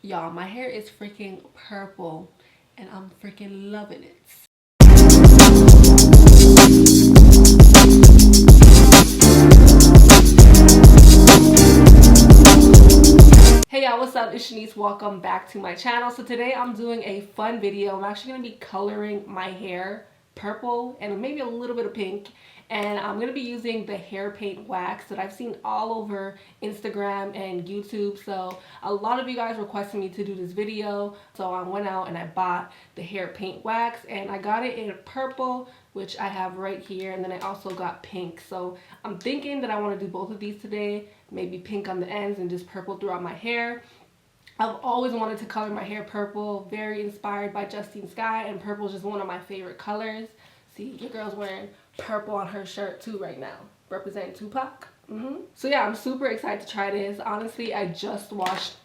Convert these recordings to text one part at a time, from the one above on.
Y'all, my hair is freaking purple and I'm freaking loving it. Hey y'all, what's up? It's Shanice. Welcome back to my channel. So today I'm doing a fun video. I'm actually going to be coloring my hair purple and maybe a little bit of pink. And I'm going to be using the hair paint wax that I've seen all over Instagram and YouTube. So a lot of you guys requested me to do this video. So I went out and I bought the hair paint wax and I got it in purple, which I have right here. And then I also got pink. So I'm thinking that I want to do both of these today. Maybe pink on the ends and just purple throughout my hair. I've always wanted to color my hair purple, very inspired by Justine Skye, and purple is just one of my favorite colors. See, your girl's wearing purple on her shirt too right now, representing Tupac. So yeah, I'm super excited to try this. Honestly, I just washed,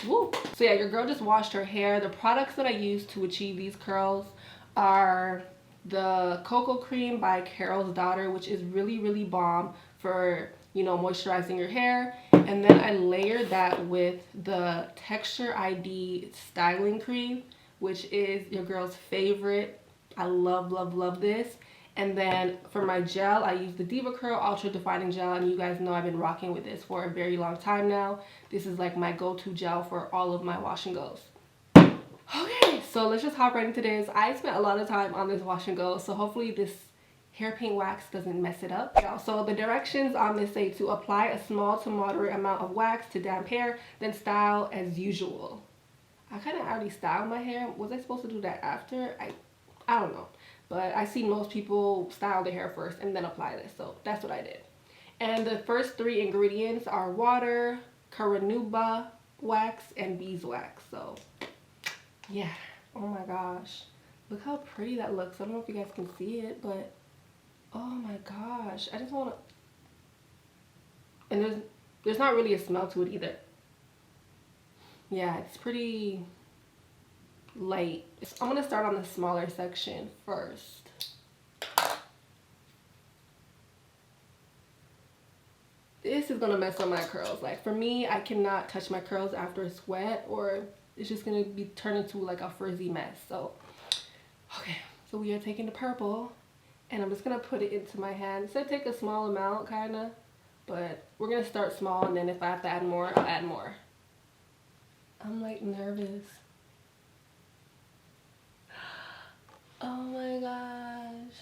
woo. So yeah, your girl just washed her hair. The products that I use to achieve these curls are the Cocoa Cream by Carol's Daughter, which is really bomb for, you know, moisturizing your hair. And then I layered that with the Texture ID Styling Cream, which is your girl's favorite. I love this. And then for my gel, I use the DevaCurl Ultra Defining Gel, and you guys know I've been rocking with this for a very long time now. This is like my go-to gel for all of my wash and goes. Okay, so let's just hop right into this. I spent a lot of time on this wash and go, so hopefully this hair paint wax doesn't mess it up. So the directions on this say to apply a small to moderate amount of wax to damp hair, then style as usual. I kind of already styled my hair. Was I supposed to do that after? I don't know. But I see most people style their hair first and then apply this. So that's what I did. And the first three ingredients are water, Carnauba wax, and beeswax. So yeah. Oh my gosh. Look how pretty that looks. I don't know if you guys can see it, but oh my gosh. I just want to... And there's not really a smell to it either. Yeah, it's pretty light. I'm going to start on the smaller section first. This is going to mess up my curls. Like for me, I cannot touch my curls after it's wet or it's just going to be turned into like a frizzy mess. So, okay. So we are taking the purple and I'm just going to put it into my hand. So I take a small amount kind of, but we're going to start small and then if I have to add more, I'll add more. I'm like nervous. Oh my gosh.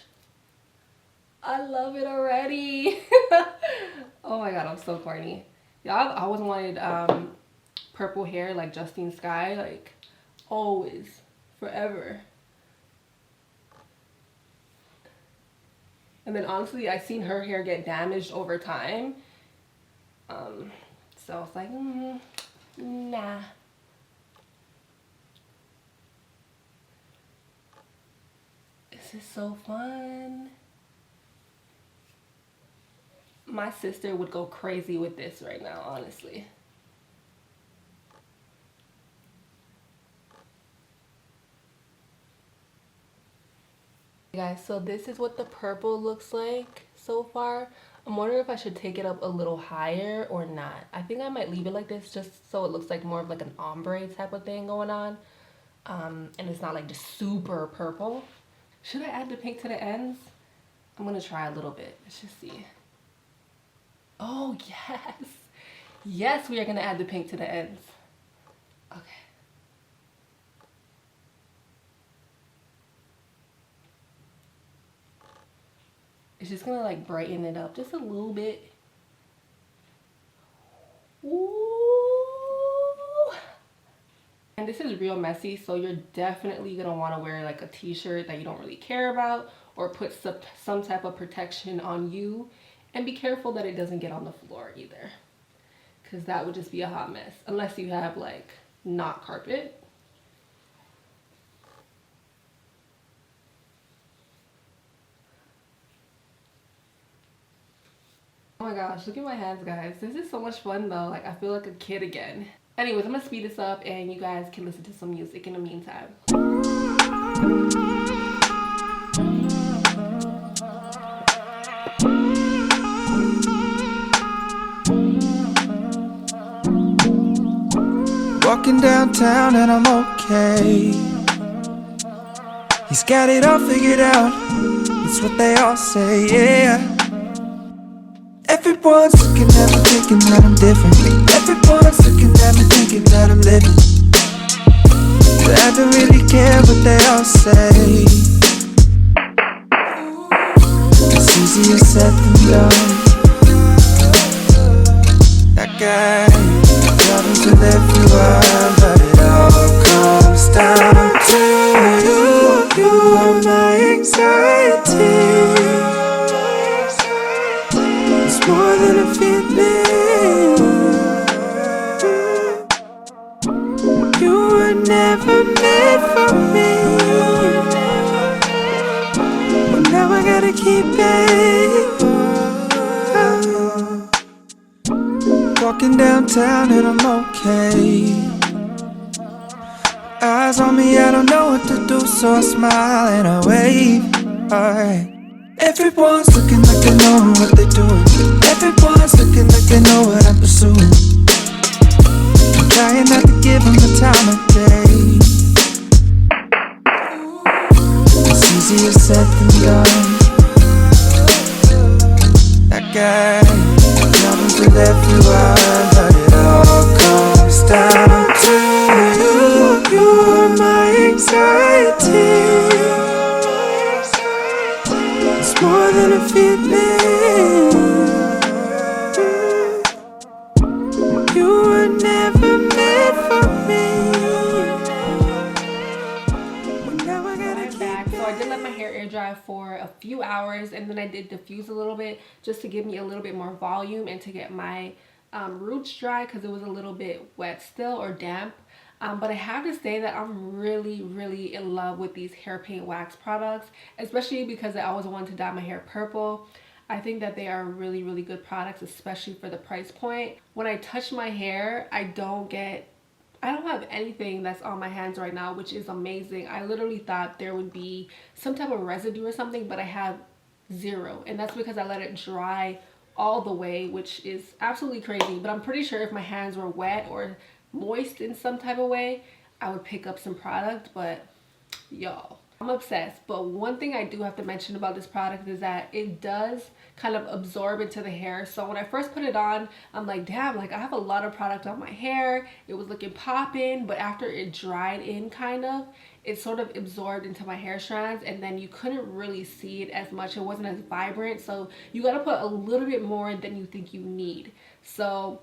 I love it already. Oh my god, I'm so corny. Yeah, I've always wanted purple hair like Justine Skye, like always, forever. And then honestly, I've seen her hair get damaged over time. So it's like, nah. This is so fun. My sister would go crazy with this right now, honestly. Guys, so this is what the purple looks like so far. I'm wondering if I should take it up a little higher or not. I think I might leave it like this just so it looks like more of like an ombre type of thing going on. And it's not like just super purple. Should I add the pink to the ends? I'm gonna try a little bit. Let's just see. Oh, yes. Yes, we are gonna add the pink to the ends. Okay. It's just gonna like brighten it up just a little bit. Ooh. And this is real messy, so you're definitely gonna wanna wear like a t-shirt that you don't really care about or put some type of protection on you. And be careful that it doesn't get on the floor either, because that would just be a hot mess unless you have like not carpet. Oh my gosh, look at my hands, guys. This is so much fun though. Like I feel like a kid again. Anyways, I'm gonna speed this up and you guys can listen to some music in the meantime. Walking downtown and I'm okay. He's got it all figured out, it's what they all say, yeah. Everyone's looking at me thinking that I'm different. Everyone's looking at me thinking that I'm living. But I don't really care what they all say. It's easier said than done. That guy trying to live through one, but it all comes down to you. You are my anxiety. It's more than a feeling. You were never meant for me, but now I gotta keep it. Walking downtown and I'm okay. Eyes on me, I don't know what to do, so I smile and I wave. Alright. Everyone's looking like they know what they're doing. Everyone's looking like they know what I'm pursuing. I'm trying not to give them the time of day. It's easier said than done. That guy trying to live through one, but it all comes down to you. You are my anxiety. It's more than a feeling. You were never meant for me. But now I gotta keep back. So I did let my hair air dry for a few hours, and then I did diffuse a little bit just to give me a little bit more volume and to get my roots dry because it was a little bit wet still or damp. But I have to say that I'm really in love with these hair paint wax products, especially because I always wanted to dye my hair purple. I think that they are really good products, especially for the price point. When I touch my hair, I don't have anything that's on my hands right now, which is amazing. I literally thought there would be some type of residue or something, but I have zero, and that's because I let it dry all the way, which is absolutely crazy. But I'm pretty sure if my hands were wet or moist in some type of way, I would pick up some product. But y'all, I'm obsessed. But one thing I do have to mention about this product is that it does kind of absorb into the hair. So when I first put it on, I'm like, damn, like I have a lot of product on my hair. It was looking popping, but after it dried in kind of, it sort of absorbed into my hair strands, and then you couldn't really see it as much. It wasn't as vibrant, so you got to put a little bit more than you think you need. So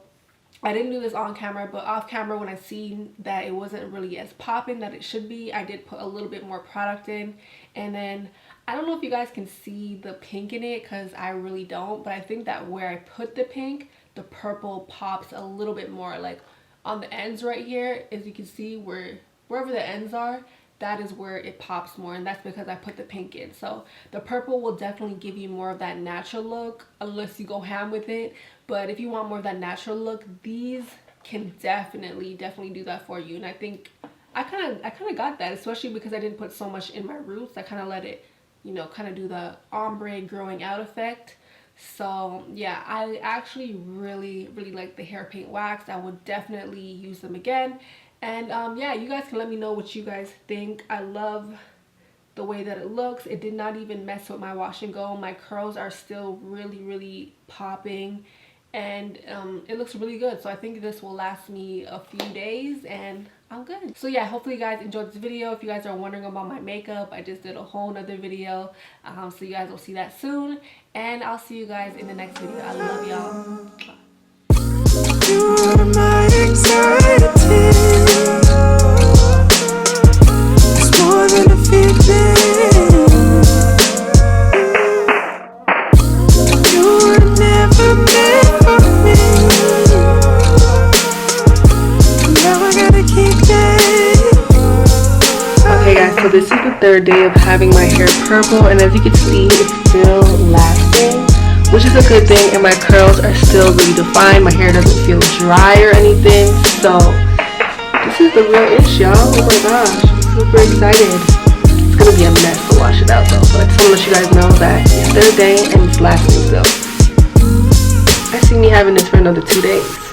I didn't do this on camera, but off camera, when I seen that it wasn't really as popping that it should be, I did put a little bit more product in. And then I don't know if you guys can see the pink in it, because I really don't, but I think that where I put the pink, the purple pops a little bit more. Like on the ends right here, as you can see, wherever the ends are, that is where it pops more, and that's because I put the pink in. So the purple will definitely give you more of that natural look, unless you go ham with it. But if you want more of that natural look, these can definitely do that for you. And I think I kind of got that, especially because I didn't put so much in my roots. I kind of let it, you know, kind of do the ombre growing out effect. So yeah, I actually really like the hair paint wax. I would definitely use them again. And yeah, you guys can let me know what you guys think. I love the way that it looks. It did not even mess with my wash and go. My curls are still really popping, and it looks really good. So I think this will last me a few days and I'm good. So yeah, hopefully you guys enjoyed this video. If you guys are wondering about my makeup, I just did a whole nother video, so you guys will see that soon, and I'll see you guys in the next video. I love y'all. You are my anxiety. It's more than a feeling. You were never meant for me. Now I gotta keep it. Okay guys, so this is the third day of having my hair purple, and as you can see, it's still lasting, which is a good thing, and my curls are still really defined. My hair doesn't feel dry or anything, so this is the real ish, y'all. Oh my gosh, I'm super excited. It's gonna be a mess to wash it out though, but I just want to let you guys know that it's third day and it's lasting still. I see me having this for another 2 days.